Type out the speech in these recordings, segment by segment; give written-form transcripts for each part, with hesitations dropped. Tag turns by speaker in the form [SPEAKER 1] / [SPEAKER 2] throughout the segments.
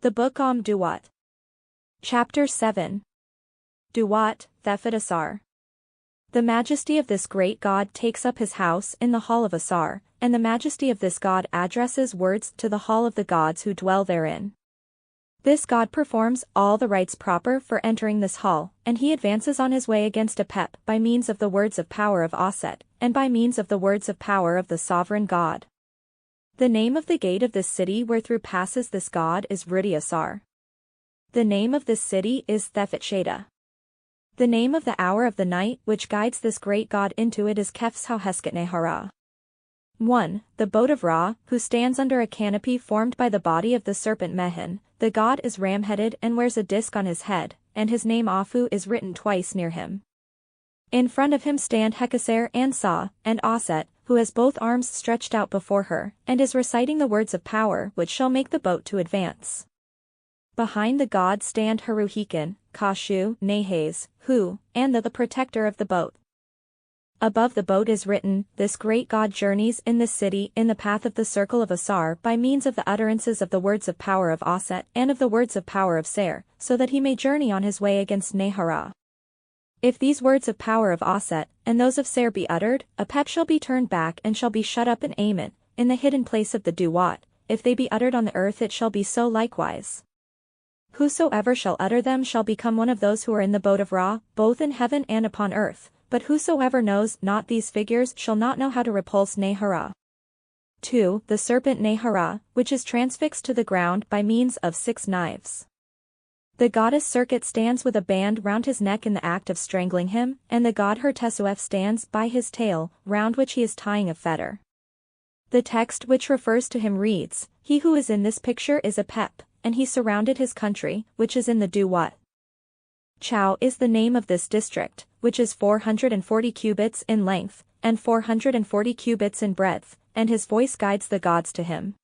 [SPEAKER 1] The Book Am-Duat. Chapter 7. Duat, Thephet-Asar. The majesty of this great God takes up his house in the hall of Asar, and the majesty of this God addresses words to the hall of the gods who dwell therein. This God performs all the rites proper for entering this hall, and he advances on his way against Apep by means of the words of power of Aset, and by means of the words of power of the sovereign God. The name of the gate of this city wherethrough passes this God is Thephet-Asar. The name of this city is Thephet-Asar. The name of the hour of the night which guides this great God into it is Captions. 1. The boat of Ra, who stands under a canopy formed by the body of the serpent Mehen. The God is ram-headed and wears a disc on his head, and his name Afu is written twice near him. In front of him stand Thephet-Asar and Sa, and Aset, who has both arms stretched out before her, and is reciting the words of power which shall make the boat to advance. Behind the god stand Haruhikin, Kashu, Nahes, who, and the protector of the boat. Above the boat is written, this great God journeys in this city in the path of the circle of Asar by means of the utterances of the words of power of Aset and of the words of power of Ser, so that he may journey on his way against Nehara. If these words of power of Aset, and those of Ser be uttered, Apep shall be turned back and shall be shut up in Ammon, in the hidden place of the Duat. If they be uttered on the earth it shall be so likewise. Whosoever shall utter them shall become one of those who are in the boat of Ra, both in heaven and upon earth, but whosoever knows not these figures shall not know how to repulse Nehara. 2. The serpent Nehara, which is transfixed to the ground by means of 6 knives. The goddess Serket stands with a band round his neck in the act of strangling him, and the god Thephet-Asar stands by his tail, round which he is tying a fetter. The text which refers to him reads, he who is in this picture is Apep, and he surrounded his country, which is in the Duat. Chau is the name of this district, which is 440 cubits in length, and 440 cubits in breadth, and his voice guides the gods to him.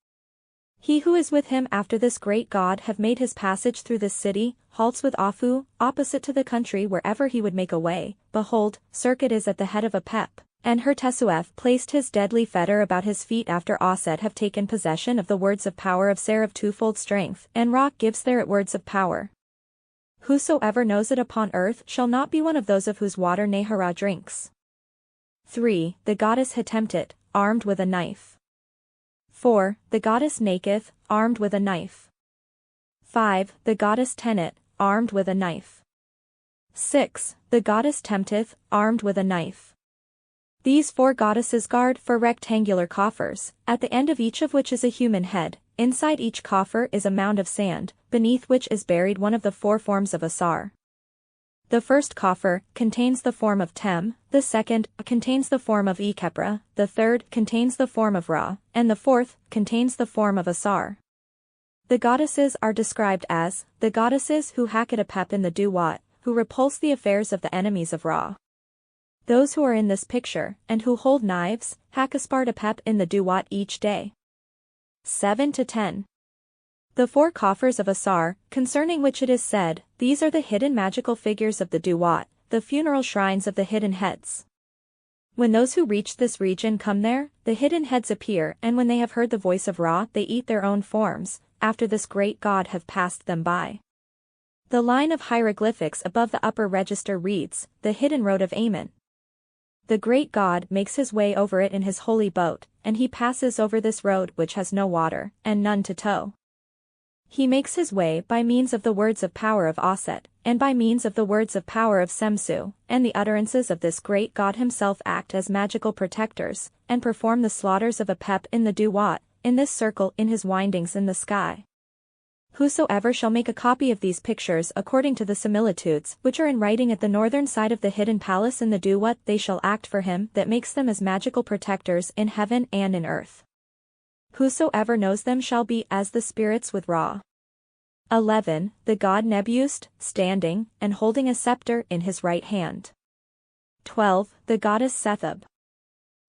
[SPEAKER 1] He who is with him after this great God have made his passage through this city, halts with Afu, opposite to the country wherever he would make a way. Behold, Serket is at the head of Apep, and Thephet-Asar placed his deadly fetter about his feet after Aset have taken possession of the words of power of Ser of twofold strength, and Ra gives there it words of power. Whosoever knows it upon earth shall not be one of those of whose water Nehara drinks. 3. The goddess Hetemtet, armed with a knife. 4. The goddess Naketh, armed with a knife. 5. The goddess Tenet, armed with a knife. 6. The goddess Tempteth, armed with a knife. These 4 goddesses guard 4 rectangular coffers, at the end of each of which is a human head. Inside each coffer is a mound of sand, beneath which is buried one of the 4 forms of Asar. The first coffer contains the form of Tem, the second contains the form of Ekepra, the third contains the form of Ra, and the fourth contains the form of Asar. The goddesses are described as the goddesses who hack at Apep in the Duat, who repulse the affairs of the enemies of Ra. Those who are in this picture, and who hold knives, hack Aspart Apep in the Duat each day. 7 to 10. The 4 coffers of Asar, concerning which it is said, these are the hidden magical figures of the Duat, the funeral shrines of the hidden heads. When those who reach this region come there, the hidden heads appear, and when they have heard the voice of Ra they eat their own forms, after this great God have passed them by. The line of hieroglyphics above the upper register reads, the hidden road of Ammon. The great God makes his way over it in his holy boat, and he passes over this road which has no water, and none to tow. He makes his way by means of the words of power of Aset, and by means of the words of power of Semsu, and the utterances of this great God himself act as magical protectors, and perform the slaughters of Apep in the Duat, in this circle in his windings in the sky. Whosoever shall make a copy of these pictures according to the similitudes which are in writing at the northern side of the hidden palace in the Duat, they shall act for him that makes them as magical protectors in heaven and in earth. Whosoever knows them shall be as the spirits with Ra. 11. The god Nebust, standing, and holding a scepter in his right hand. 12. The goddess Sethab.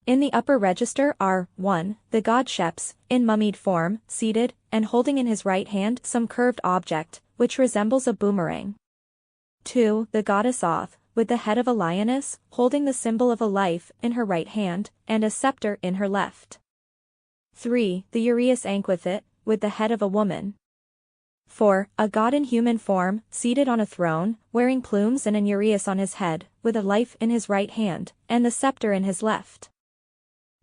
[SPEAKER 1] In the upper register are, 1. The god Sheps, in mummied form, seated, and holding in his right hand some curved object, which resembles a boomerang. 2. The goddess Oth, with the head of a lioness, holding the symbol of a life in her right hand, and a scepter in her left. 3. The Uraeus Anquithit, with the head of a woman. 4. A god in human form, seated on a throne, wearing plumes and an uraeus on his head, with a life in his right hand, and the scepter in his left.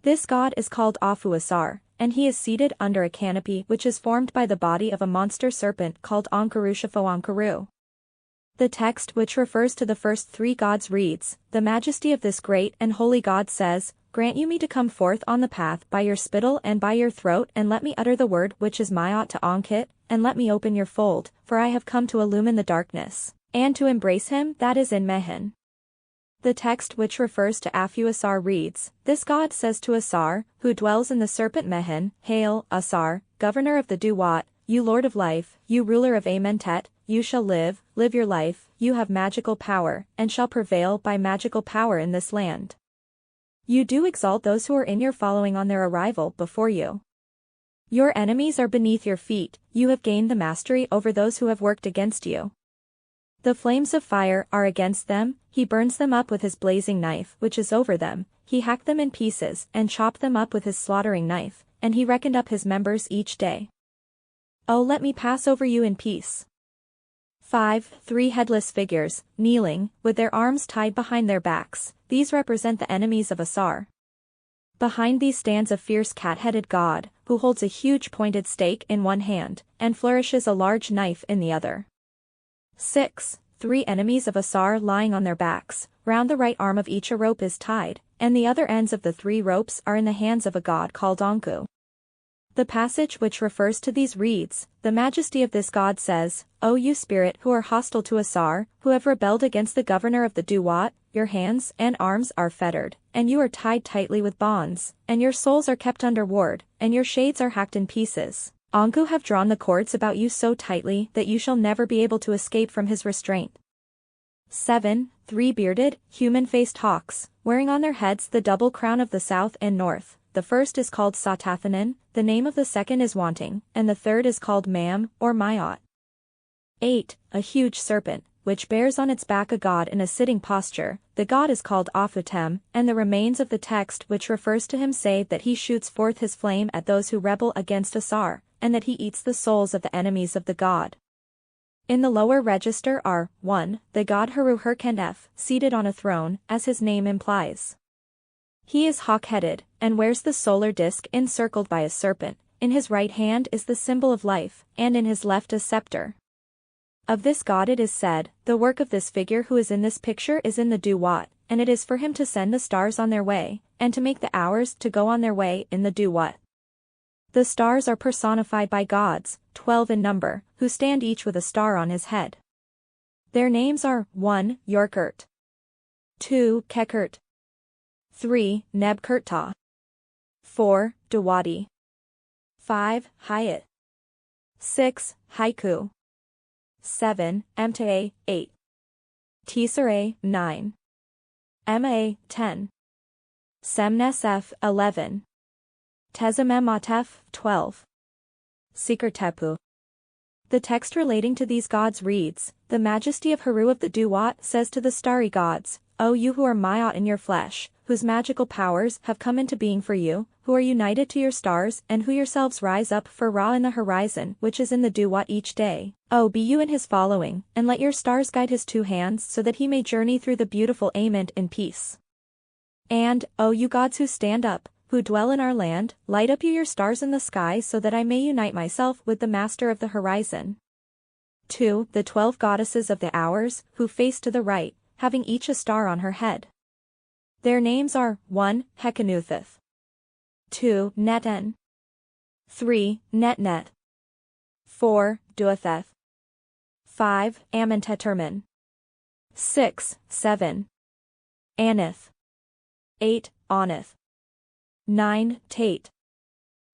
[SPEAKER 1] This god is called Thephet-Asar, and he is seated under a canopy which is formed by the body of a monster serpent called Ankaru. The text which refers to the first three gods reads, "The majesty of this great and holy God says, Grant you me to come forth on the path by your spittle and by your throat, and let me utter the word which is Am-Duat to Ankit, and let me open your fold, for I have come to illumine the darkness, and to embrace him that is in Mehen." The text which refers to Thephet-Asar reads, "This God says to Asar, who dwells in the serpent Mehen, Hail, Asar, governor of the Am-Duat, you Lord of life, you ruler of Amentet, you shall live your life, you have magical power, and shall prevail by magical power in this land. You do exalt those who are in your following on their arrival before you. Your enemies are beneath your feet, you have gained the mastery over those who have worked against you. The flames of fire are against them, he burns them up with his blazing knife which is over them, he hacked them in pieces and chopped them up with his slaughtering knife, and he reckoned up his members each day. Oh, let me pass over you in peace." 5. 3 headless figures, kneeling, with their arms tied behind their backs, these represent the enemies of Asar. Behind these stands a fierce cat-headed god, who holds a huge pointed stake in one hand, and flourishes a large knife in the other. 6. 3 enemies of Asar lying on their backs, round the right arm of each a rope is tied, and the other ends of the 3 ropes are in the hands of a god called Anku. The passage which refers to these reads, "The majesty of this God says, O you spirit who are hostile to Asar, who have rebelled against the governor of the Am-Duat, your hands and arms are fettered, and you are tied tightly with bonds, and your souls are kept under ward, and your shades are hacked in pieces. Anku have drawn the cords about you so tightly that you shall never be able to escape from his restraint." 7. 3 bearded, human-faced hawks, wearing on their heads the double crown of the south and north. The first is called Satathanan, the name of the second is Wanting, and the third is called Mam, or Mayot. 8. A huge serpent, which bears on its back a god in a sitting posture, the god is called Aphutem, and the remains of the text which refers to him say that he shoots forth his flame at those who rebel against Asar, and that he eats the souls of the enemies of the god. In the lower register are, 1. The god Haru-Herkendef, seated on a throne, as his name implies. He is hawk-headed, and wears the solar disk encircled by a serpent, in his right hand is the symbol of life, and in his left a scepter. Of this god it is said, "The work of this figure who is in this picture is in the Am-Duat, and it is for him to send the stars on their way, and to make the hours to go on their way in the Am-Duat." The stars are personified by gods, 12 in number, who stand each with a star on his head. Their names are, 1. Yorkert, 2. Kekert, 3. Nebkert-Ta, 4. Dawati, 5. Hayat, 6. Haiku, 7. Mta, 8. Tisare, 9. Ma, 10. Semnesef, 11. Tezememmatef, 12. Sikertepu. The text relating to these gods reads, "The majesty of Haru of the Am-Duat says to the starry gods, O you who are Mayot in your flesh, whose magical powers have come into being for you, who are united to your stars and who yourselves rise up for Ra in the horizon which is in the Am-Duat each day, O be you in his following, and let your stars guide his 2 hands so that he may journey through the beautiful Ament in peace. And, O you gods who stand up, who dwell in our land, light up you your stars in the sky so that I may unite myself with the master of the horizon." 2. The 12 goddesses of the hours, who face to the right, having each a star on her head. Their names are, 1. Hekanutheth, 2. Neten, 3. Netnet, 4. Duatheth, 5. Amenteterman, 6. 7. Anith, 8. Anith, 9. Tate,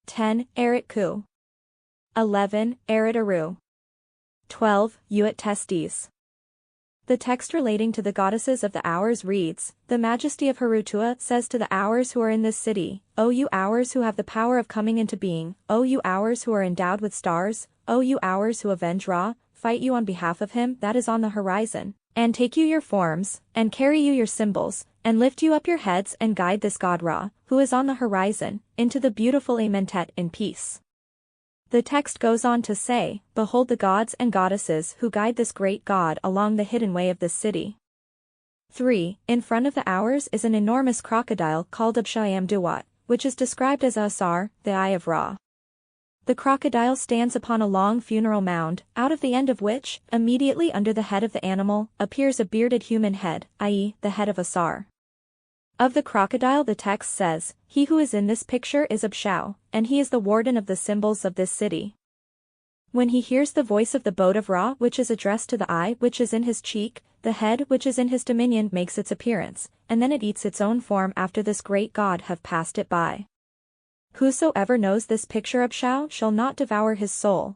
[SPEAKER 1] 10. Eritku, 11. Eritaru, 12. Uat-Testes. The text relating to the goddesses of the hours reads, "The majesty of Harutua says to the hours who are in this city, O you hours who have the power of coming into being, O you hours who are endowed with stars, O you hours who avenge Ra, fight you on behalf of him that is on the horizon, and take you your forms, and carry you your symbols, and lift you up your heads and guide this god Ra, who is on the horizon, into the beautiful Amentet in peace." The text goes on to say, "Behold the gods and goddesses who guide this great god along the hidden way of this city." 3. In front of the Hours is an enormous crocodile called Am-Duat, which is described as Asar, the eye of Ra. The crocodile stands upon a long funeral mound, out of the end of which, immediately under the head of the animal, appears a bearded human head, i.e., the head of Asar. Of the crocodile the text says, "He who is in this picture is Abshau, and he is the warden of the symbols of this city. When he hears the voice of the boat of Ra which is addressed to the eye which is in his cheek, the head which is in his dominion makes its appearance, and then it eats its own form after this great god have passed it by. Whosoever knows this picture Abshau shall not devour his soul,